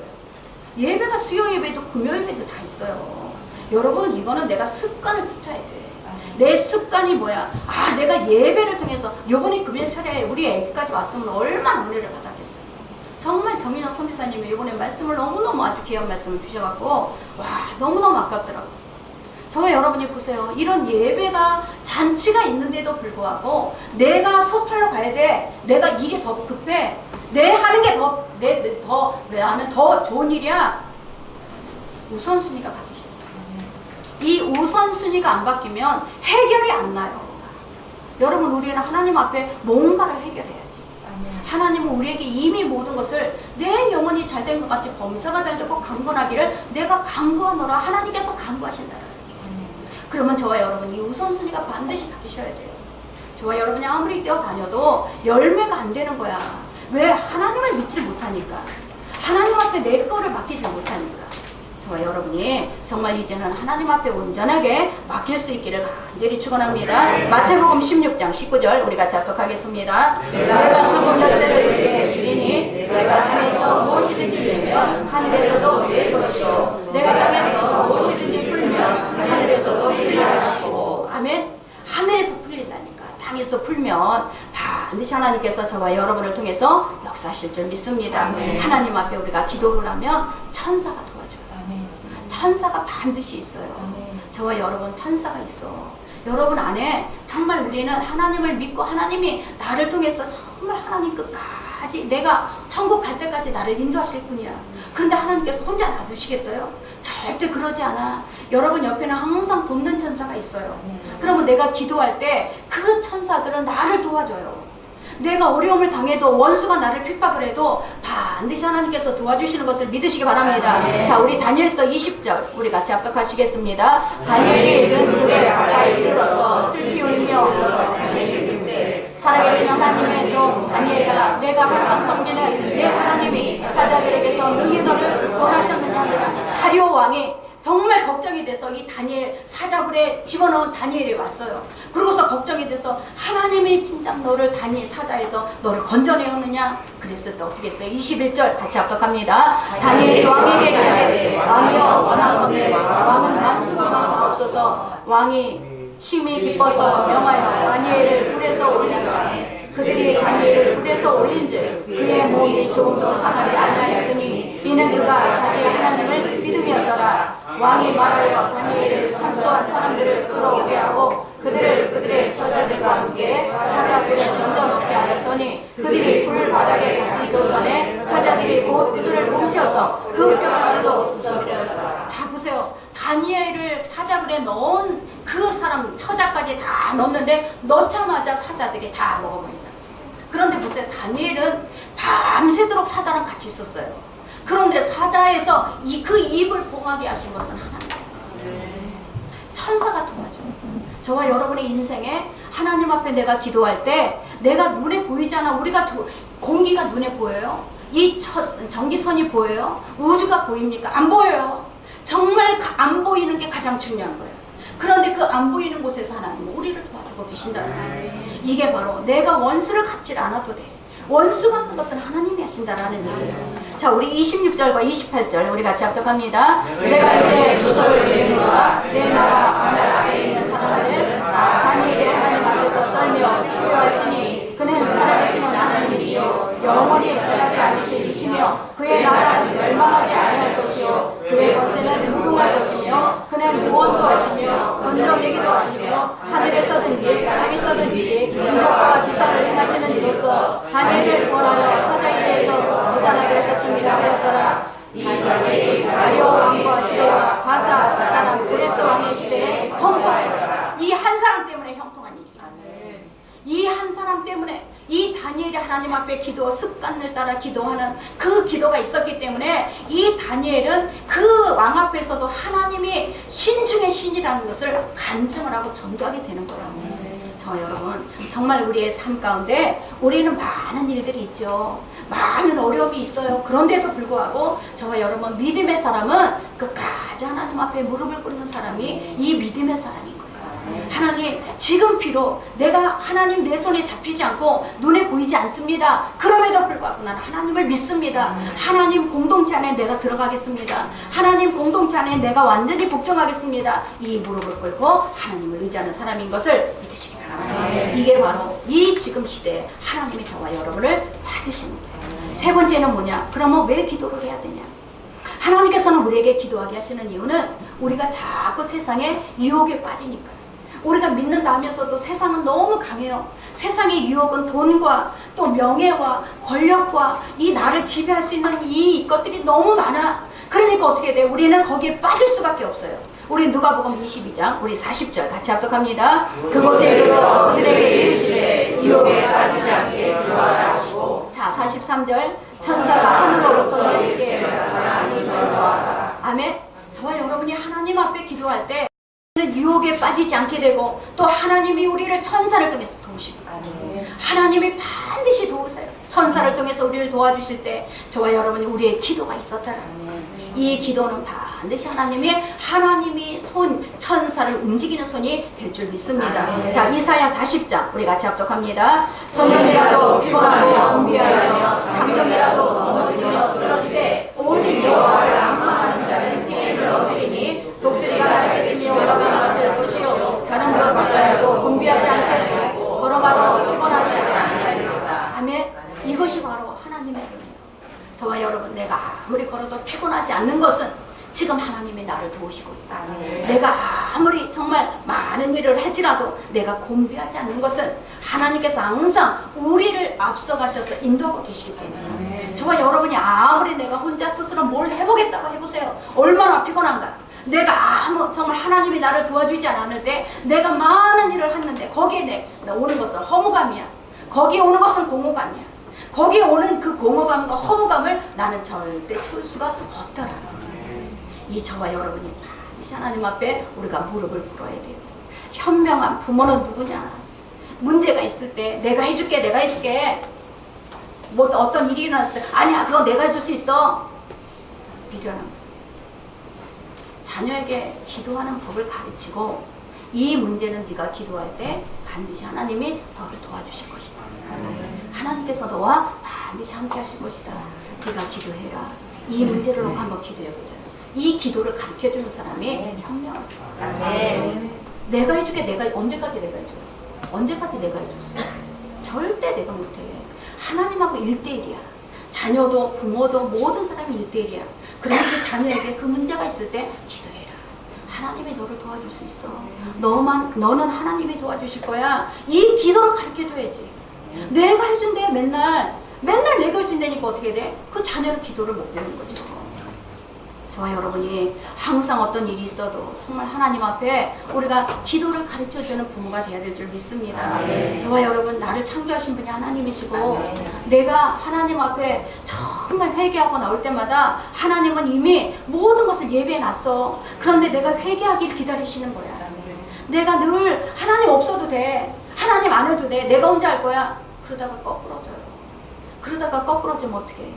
예배가 수요 예배도 금요 예배도 다 있어요. 여러분, 이거는 내가 습관을 붙여야 돼. 내 습관이 뭐야? 내가 예배를 통해서 요번에 금요철에 우리 애기까지 왔으면 얼마나 은혜를 받았겠어요. 정말 정인영 선교사님이 요번에 말씀을 너무너무 아주 귀한 말씀을 주셔갖고 너무너무 아깝더라고요. 저와 여러분이 보세요. 이런 예배가 잔치가 있는데도 불구하고 내가 소팔로 가야 돼. 내가 일이 더 급해. 내 하는 게 나는 더 좋은 일이야. 우선순위가 바뀌셔요. 이 우선순위가 안 바뀌면 해결이 안 나요. 여러분, 우리는 하나님 앞에 뭔가를 해결해야지. 하나님은 우리에게 이미 모든 것을 내 영혼이 잘된 것 같이 범사가 잘되고 강건하기를 내가 강구하노라. 하나님께서 강구하신다. 그러면 저와 여러분, 이 우선순위가 반드시 바뀌셔야 돼요. 저와 여러분이 아무리 뛰어다녀도 열매가 안 되는 거야. 왜? 하나님을 믿지 못하니까. 하나님 앞에 내 거를 맡기지 못하니까. 저와 여러분이 정말 이제는 하나님 앞에 온전하게 맡길 수 있기를 간절히 축원합니다. 마태복음 16장 19절 우리 같이 합독하겠습니다. 내가 천국 열쇠를 내게 주리니 내가 땅에서 무엇이든지 내면 하늘에서도 낼 것이요 내가 땅에서 무엇이든지 풀면 하늘에서도 풀리라 하시고. 아멘. 하늘에서 풀린다니까. 땅에서 풀면 반드시 하나님께서 저와 여러분을 통해서 역사하실 줄 믿습니다. 하나님 앞에 우리가 기도를 하면 천사가 도와줘요. 천사가 반드시 있어요. 저와 여러분, 천사가 있어. 여러분 안에 정말 우리는 하나님을 믿고 하나님이 나를 통해서 정말 하나님 끝까지 내가 천국 갈 때까지 나를 인도하실 분이야. 그런데 하나님께서 혼자 놔두시겠어요? 절대 그러지 않아. 여러분 옆에는 항상 돕는 천사가 있어요. 그러면 내가 기도할 때 그 천사들은 나를 도와줘요. 내가 어려움을 당해도 원수가 나를 핍박을 해도 반드시 하나님께서 도와주시는 것을 믿으시기 바랍니다. 자, 우리 다니엘서 20절 우리 같이 합독하시겠습니다. 다니엘이 이른 굴에 가까이 이르러서 슬피 울며 살아계신 하나님의 종 다니엘아, 내가 항상 섬기는 내 하나님이 사자들에게서 능히 너를 구원하셨느냐 하니라. 다리오 왕이 정말 걱정이 돼서 이 다니엘 사자굴에 집어넣은 다니엘이 왔어요. 그러고서 걱정이 돼서 하나님이 진짜 너를 다니엘 사자에서 너를 건져내었느냐 그랬을 때 어떻게 했어요? 21절 같이 합독합니다. 다니엘이 왕에게 이르되 왕이여 원하건대 왕은 만수무강할 없어서 왕이 심히 기뻐서 명하여 다니엘을 불에서 올리니라. 그들이 다니엘을 불에서 올린즉 그의 몸이 조금도 상하지 아니하였으니 이는 그가 자기의 하나님을 믿음이었더라. 왕이 말하여 다니엘을 참소한 사람들을 끌어오게 하고 그들을 그들의 처자들과 함께 사자굴에 던져놓게 하였더니 그들이 불 바닥에 닿기도 전에 사자들이 곧 그들을 옮겨서 그 뼈가지도 부숴버렸더라. 자 보세요. 다니엘을 사자굴에 넣은 그 사람 처자까지 다 넣었는데 넣자마자 사자들이 다 먹어버리잖아요. 그런데 보세요. 다니엘은 밤새도록 사자랑 같이 있었어요. 그런데 사자에서 그 입을 봉하게 하신 것은 하나님. 천사가 도와줘요. 저와 여러분의 인생에 하나님 앞에 내가 기도할 때 내가 눈에 보이지 않아. 우리가 공기가 눈에 보여요? 이 전기선이 보여요? 우주가 보입니까? 안 보여요. 정말 안 보이는 게 가장 중요한 거예요. 그런데 그 안 보이는 곳에서 하나님은 우리를 도와주고 계신다는 거예요. 이게 바로 내가 원수를 갚질 않아도 돼. 원수 갚는 것은 하나님이 하신다라는 얘기예요. 자, 우리 26절과 28절 우리 같이 합독합니다. 내가 이제 조서를 내리노라. 내 나라 아말에 있는 사람들은 다니엘의 하나님 앞에서 떨며 기도하였더니 그는 살아계신 하나님이시요 영원히 변하지 않으실 이시며 그의 나라는 멸망하지 아니할 것이요 그의 권세는 무궁할 것이며 그는 구원도 하시며 건져내기도 하시며 하늘에서든지 땅에서든지 기적과 기사를 행하시는 이로써 다니엘을 구원하여 사자의 대에서 무산하게 하셨습니다 하였더라. 이 다니엘이 다리오 왕과 시대와 바사 사사람 그레스 왕의 시대에 형통하였더라. 이 한 사람 때문에 형통한 일이야. 이 한 사람 때문에 이 다니엘이 하나님 앞에 기도 습관을 따라 기도하는 그 기도가 있었기 때문에 이 다니엘은 그 왕 앞에서도 하나님이 신 중의 신이라는 것을 간증을 하고 전도하게 되는 거라고. 저 여러분 정말 우리의 삶 가운데 우리는 많은 일들이 있죠. 많은 어려움이 있어요. 그런데도 불구하고 저와 여러분 믿음의 사람은 끝까지 하나님 앞에 무릎을 꿇는 사람이 이 믿음의 사람인 거예요. 하나님 지금 비록 내가 하나님 내 손에 잡히지 않고 눈에 보이지 않습니다. 그럼에도 불구하고 나는 하나님을 믿습니다. 하나님 공동체 안에 내가 들어가겠습니다. 하나님 공동체 안에 내가 완전히 복종하겠습니다. 이 무릎을 꿇고 하나님을 의지하는 사람인 것을 믿으시기 바랍니다. 이게 바로 이 지금 시대에 하나님이 저와 여러분을 찾으시는 거예요. 세 번째는 뭐냐? 그러면 왜 기도를 해야 되냐? 하나님께서는 우리에게 기도하게 하시는 이유는 우리가 자꾸 세상에 유혹에 빠지니까요. 우리가 믿는다 하면서도 세상은 너무 강해요. 세상의 유혹은 돈과 또 명예와 권력과 이 나를 지배할 수 있는 이 것들이 너무 많아. 그러니까 어떻게 돼? 우리는 거기에 빠질 수밖에 없어요. 우리 누가복음 22장 우리 40절 같이 합독합니다. 그곳에 이르러 그들에게 이르시되 유혹에 빠지지 않게 주의하라 하시고. 자 43절 천사가 하늘로부터 너희에게 나타나 아멘. 저와 여러분이 하나님 앞에 기도할 때 유혹에 빠지지 않게 되고 또 하나님이 우리를 천사를 통해서 도우십니다. 하나님이 반드시 도우세요. 천사를 통해서 우리를 도와주실 때 저와 여러분이 우리의 기도가 있었잖아요. 이 기도는 반드시 하나님이 천사를 움직이는 손이 될 줄 믿습니다. 자 이사야 40장 우리 같이 합독합니다. 소년이라도 피곤하며 공비하여 잠금이라도 넘어지며 쓰러지되 오직 여호와를 악망하는 자는 생명을 얻으리니 독수리가 날개치며 올라가는 것을 보시오. 가는 것 말고 공비하지 않게 되고 걸어가도 피곤하지 아니하리로다. 아멘. 이것이 바로 하나님의 은혜예요. 저와 여러분 내가 아무리 걸어도 피곤하지 않는 것은 지금 하나님이 나를 도우시고 있다. 내가 아무리 정말 많은 일을 할지라도 내가 공비하지 않는 것은 하나님께서 항상 우리를 앞서가셔서 인도하고 계시기 때문에 저와 여러분이 아무리 내가 혼자 스스로 뭘 해보겠다고 해보세요. 얼마나 피곤한가. 내가 정말 하나님이 나를 도와주지 않았을 때 내가 많은 일을 했는데 거기에 오는 것은 허무감이야. 거기에 오는 것은 공허감이야. 거기에 오는 그 공허감과 허무감을 나는 절대 채울 수가 없더라. 이 저와 여러분이 반드시 하나님 앞에 우리가 무릎을 꿇어야 돼요. 현명한 부모는 누구냐? 문제가 있을 때 내가 해줄게, 내가 해줄게. 뭐 어떤 일이 일어났을 때 아니야, 그거 내가 해줄 수 있어. 미련한 거. 자녀에게 기도하는 법을 가르치고 이 문제는 네가 기도할 때 반드시 하나님이 너를 도와주실 것이다. 하나님께서 너와 반드시 함께 하실 것이다. 네가 기도해라. 이 문제를 놓고 한번 기도해보자. 이 기도를 가르쳐주는 사람이 현명하다. 내가 해줄게. 내가 언제까지 내가 해줘? 언제까지 내가 해줬어? 절대 내가 못해. 하나님하고 1대1이야. 자녀도 부모도 모든 사람이 1대1이야. 그러면 그 자녀에게 그 문제가 있을 때 기도해라. 하나님이 너를 도와줄 수 있어. 너는 하나님이 도와주실 거야. 이 기도를 가르쳐줘야지. 내가 해준대. 맨날 내가 해준다니까 어떻게 돼? 그 자녀는 기도를 못 배우는 거죠. 저와 여러분이 항상 어떤 일이 있어도 정말 하나님 앞에 우리가 기도를 가르쳐주는 부모가 되어야 될 줄 믿습니다. 저와 여러분, 나를 창조하신 분이 하나님이시고 내가 하나님 앞에 정말 회개하고 나올 때마다 하나님은 이미 모든 것을 예배해놨어. 그런데 내가 회개하기를 기다리시는 거야. 내가 늘 하나님 없어도 돼. 하나님 안 해도 돼. 내가 혼자 할 거야. 그러다가 거꾸러져요. 그러다가 거꾸러지면 어떻게 해?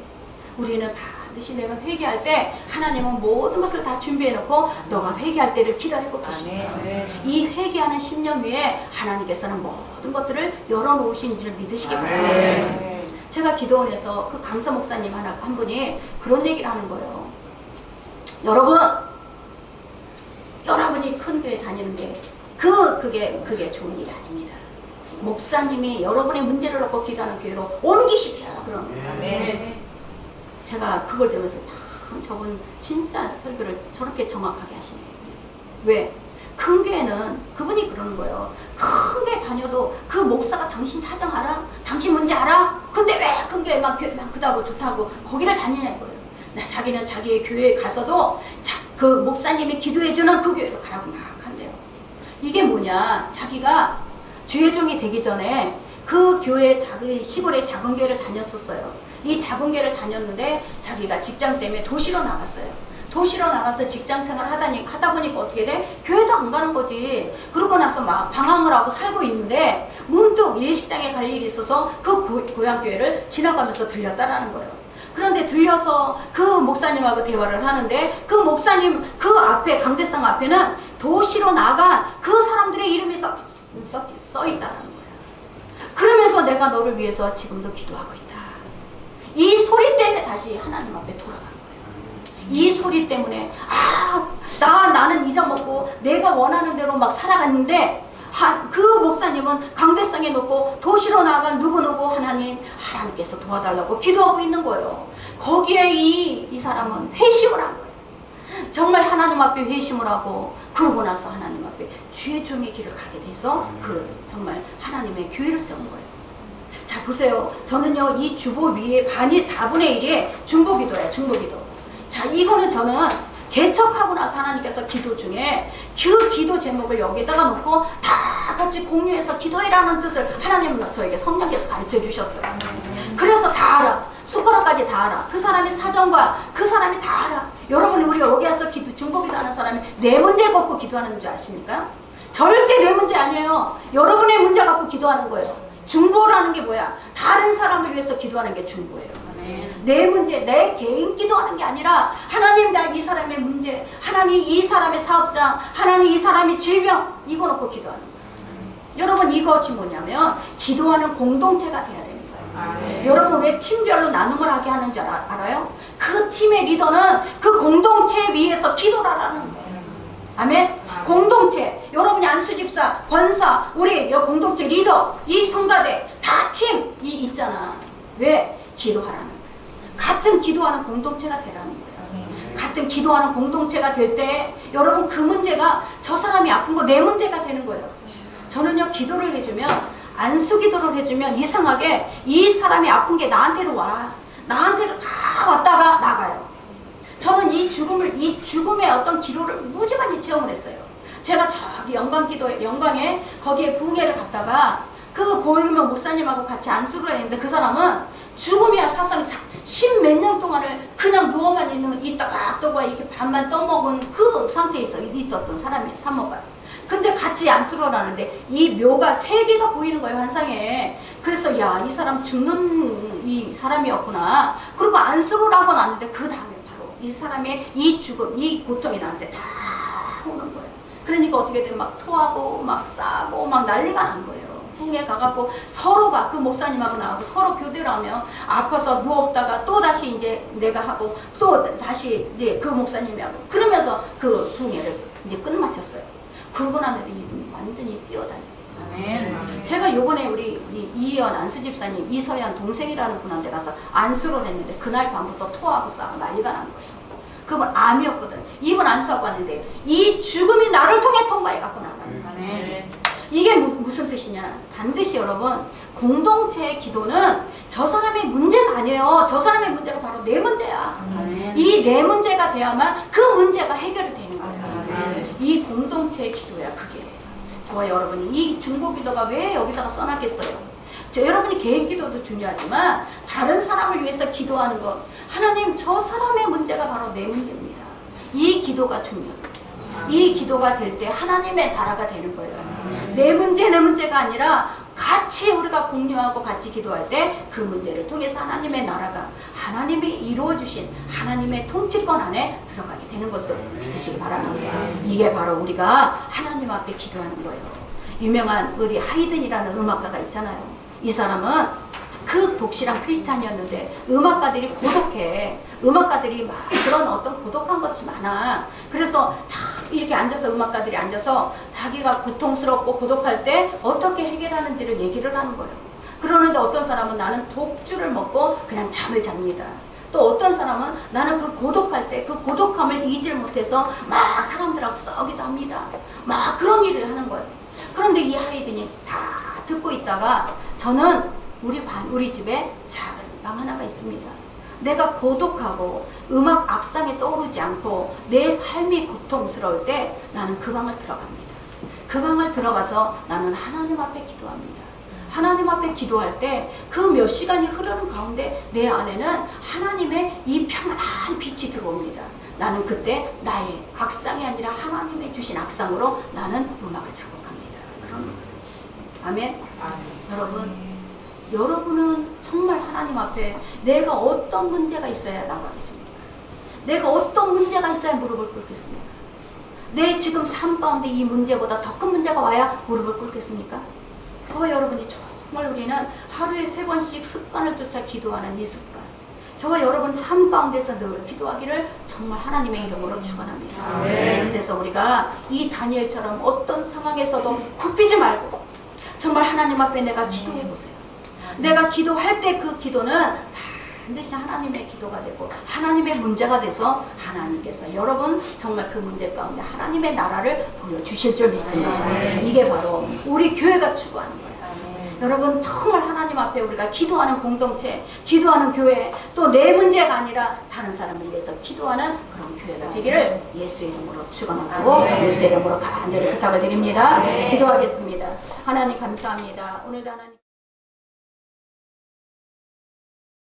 우리는 반드시 내가 회개할 때 하나님은 모든 것을 다 준비해놓고 너가 회개할 때를 기다리고 계십니다. 이 회개하는 심령 위에 하나님께서는 모든 것들을 열어놓으신 줄 믿으시기 바랍니다. 제가 기도원에서 그 강사 목사님 한 분이 그런 얘기를 하는 거예요. 여러분이 큰 교회 다니는데 그게 좋은 일이 아닙니다. 목사님이 여러분의 문제를 놓고 기도하는 교회로 옮기십시오. 그런 거예요. 제가 그걸 들으면서 참 저분 진짜 설교를 저렇게 정확하게 하시네요. 왜? 큰 교회는 그분이 그러는 거예요. 큰 교회 다녀도 그 목사가 당신 사정 알아? 당신 문제 알아? 근데 왜 큰 교회만 크다고 좋다고 거기를 다니냐는 거예요. 자기는 자기의 교회에 가서도 그 목사님이 기도해주는 그 교회로 가라고 막 한대요. 이게 뭐냐? 자기가 주의종이 되기 전에 그 교회 시골의 작은 교회를 다녔었어요. 이 작은 교회를 다녔는데 자기가 직장 때문에 도시로 나갔어요. 도시로 나가서 직장 생활 하다 보니까 어떻게 돼? 교회도 안 가는 거지. 그러고 나서 막 방황을 하고 살고 있는데 문득 예식장에 갈 일이 있어서 그 고향 교회를 지나가면서 들렸다라는 거예요. 그런데 들려서 그 목사님하고 대화를 하는데 그 목사님 그 앞에 강대상 앞에는 도시로 나간 그 사람들의 이름이 써 있다라는 거예요. 그러면서 내가 너를 위해서 지금도 기도하고 있다. 이 소리 때문에 다시 하나님 앞에 돌아간 거예요. 이 소리 때문에 나는 잊어먹고 내가 원하는 대로 막 살아갔는데 그 목사님은 강대상에 놓고 도시로 나간 누구 하나님께서 도와달라고 기도하고 있는 거예요. 거기에 이 사람은 회심을 한 거예요. 정말 하나님 앞에 회심을 하고 그러고 나서 하나님 앞에 주의 종의 길을 가게 돼서 정말 하나님의 교회를 세운 거예요. 자, 보세요. 저는요, 이 주보 위에 반이 4분의 1이 중보기도예요. 중보기도. 자, 이거는 저는 개척하고 나서 하나님께서 기도 중에 그 기도 제목을 여기다가 놓고 다 같이 공유해서 기도해라는 뜻을 하나님은 저에게 성령께서 가르쳐 주셨어요. 그래서 다 알아. 숟가락까지 다 알아. 그 사람의 사정과 그 사람이 다 알아. 여러분, 우리 여기 와서 중보기도 하는 사람이 내 문제 갖고 기도하는 줄 아십니까? 절대 내 문제 아니에요. 여러분의 문제 갖고 기도하는 거예요. 중보라는 게 뭐야? 다른 사람을 위해서 기도하는 게 중보예요. 내 문제, 내 개인 기도하는 게 아니라 하나님, 나 이 사람의 문제, 하나님 이 사람의 사업장, 하나님 이 사람의 질병, 이거 놓고 기도하는 거예요. 여러분, 이것이 뭐냐면 기도하는 공동체가 돼야 되는 거예요. 여러분, 왜 팀별로 나눔을 하게 하는 줄 알아요? 그 팀의 리더는 그 공동체 위에서 기도를 하라는 거예요. 아멘? 공동체, 여러분이 안수집사, 권사, 우리 공동체 리더, 이 성가대 다 팀이 있잖아. 왜? 기도하라는 거예요. 같은 기도하는 공동체가 되라는 거예요. 같은 기도하는 공동체가 될 때 여러분 그 문제가 저 사람이 아픈 거 내 문제가 되는 거예요. 저는요, 기도를 해주면, 안수기도를 해주면 이상하게 이 사람이 아픈 게 나한테로 와. 나한테로 다 왔다가 나가요. 저는 이 죽음의 어떤 기로를 무지 많이 체험을 했어요. 제가 저기 영광에 거기에 부흥회를 갔다가 그 고유명 목사님하고 같이 안수를 했는데 그 사람은 십몇 년 동안을 그냥 누워만 있는 이 또박또박 이렇게 밥만 떠먹은 그 상태에서 있었던 사람이 산모가. 근데 같이 안수를 하는데 이 묘가 세 개가 보이는 거예요, 환상에. 그래서 야, 이 사람 죽는 이 사람이었구나. 그리고 안수를 하고 났는데 그 다음에 바로 이 사람의 이 죽음, 이 고통이 나한테 다 오는 거예요. 그러니까 어떻게 돼? 막 토하고 막 싸고 막 난리가 난 거예요. 궁에 가갖고 서로가 그 목사님하고 나하고 서로 교대를 하면 아파서 누웠다가 또 다시 이제 내가 하고 또 다시 이제 그 목사님이 하고 그러면서 그 궁예를 이제 끝마쳤어요. 그러고 나는데 이분이 완전히 뛰어다녀요. 아멘. 제가 요번에 우리 이희연 안수 집사님 이서연 동생이라는 분한테 가서 안수를 했는데 그날 밤부터 토하고 싸고 난리가 난 거예요. 그분 암이었거든. 이분 안수하고 왔는데 이 죽음이 나를 통해 통과해 갖고 나가는 거예요. 아멘. 이게 무슨 뜻이냐? 반드시 여러분 공동체의 기도는 저 사람의 문제가 아니에요. 저 사람의 문제가 바로 내 문제야. 이 내 문제가 돼야만 그 문제가 해결이 되는 거예요. 이 공동체의 기도야 그게. 저와 여러분이 이 중보 기도가 왜 여기다가 써놨겠어요? 여러분이 개인 기도도 중요하지만 다른 사람을 위해서 기도하는 것, 하나님 저 사람의 문제가 바로 내 문제입니다. 이 기도가 중요합니다. 이 기도가 될 때 하나님의 나라가 되는 거예요. 내 문제가 아니라 같이 우리가 공유하고 같이 기도할 때 그 문제를 통해서 하나님의 나라가 하나님이 이루어주신 하나님의 통치권 안에 들어가게 되는 것을 믿으시기 바랍니다. 이게 바로 우리가 하나님 앞에 기도하는 거예요. 유명한 우리 하이든이라는 음악가가 있잖아요. 이 사람은 그 독실한 크리스찬이었는데 음악가들이 고독해. 음악가들이 막 그런 어떤 고독한 것이 많아. 그래서 이렇게 앉아서 음악가들이 앉아서 자기가 고통스럽고 고독할 때 어떻게 해결하는지를 얘기를 하는 거예요. 그러는데 어떤 사람은 나는 독주를 먹고 그냥 잠을 잡니다. 또 어떤 사람은 나는 그 고독할 때 그 고독함을 이질 못해서 막 사람들하고 싸우기도 합니다. 막 그런 일을 하는 거예요. 그런데 이 하이든이 다 듣고 있다가 저는 우리 집에 작은 방 하나가 있습니다. 내가 고독하고 음악 악상에 떠오르지 않고 내 삶이 고통스러울 때 나는 그 방을 들어갑니다. 그 방을 들어가서 나는 하나님 앞에 기도합니다. 하나님 앞에 기도할 때 그 몇 시간이 흐르는 가운데 내 안에는 하나님의 이 평안한 빛이 들어옵니다. 나는 그때 나의 악상이 아니라 하나님의 주신 악상으로 나는 음악을 작곡합니다. 그럼 아멘. 여러분은 정말 하나님 앞에 내가 어떤 문제가 있어야 나가겠습니까? 내가 어떤 문제가 있어야 무릎을 꿇겠습니까? 내 지금 삶 가운데 이 문제보다 더 큰 문제가 와야 무릎을 꿇겠습니까? 저와 여러분이 정말 우리는 하루에 3번씩 습관을 쫓아 기도하는 이 습관. 저와 여러분 삶 가운데서 늘 기도하기를 정말 하나님의 이름으로 축원합니다. 그래서 우리가 이 다니엘처럼 어떤 상황에서도 굽히지 말고 정말 하나님 앞에 내가 기도해 보세요. 내가 기도할 때 그 기도는 반드시 하나님의 기도가 되고 하나님의 문제가 돼서 하나님께서 여러분 정말 그 문제 가운데 하나님의 나라를 보여주실 줄 믿습니다. 이게 바로 우리 교회가 추구하는 거예요. 여러분 정말 하나님 앞에 우리가 기도하는 공동체, 기도하는 교회, 또 내 문제가 아니라 다른 사람을 위해서 기도하는 그런 교회가 되기를 예수 이름으로 축원하고 예수 이름으로 간절히 부탁을 드립니다. 기도하겠습니다. 하나님 감사합니다. 오늘도 하나님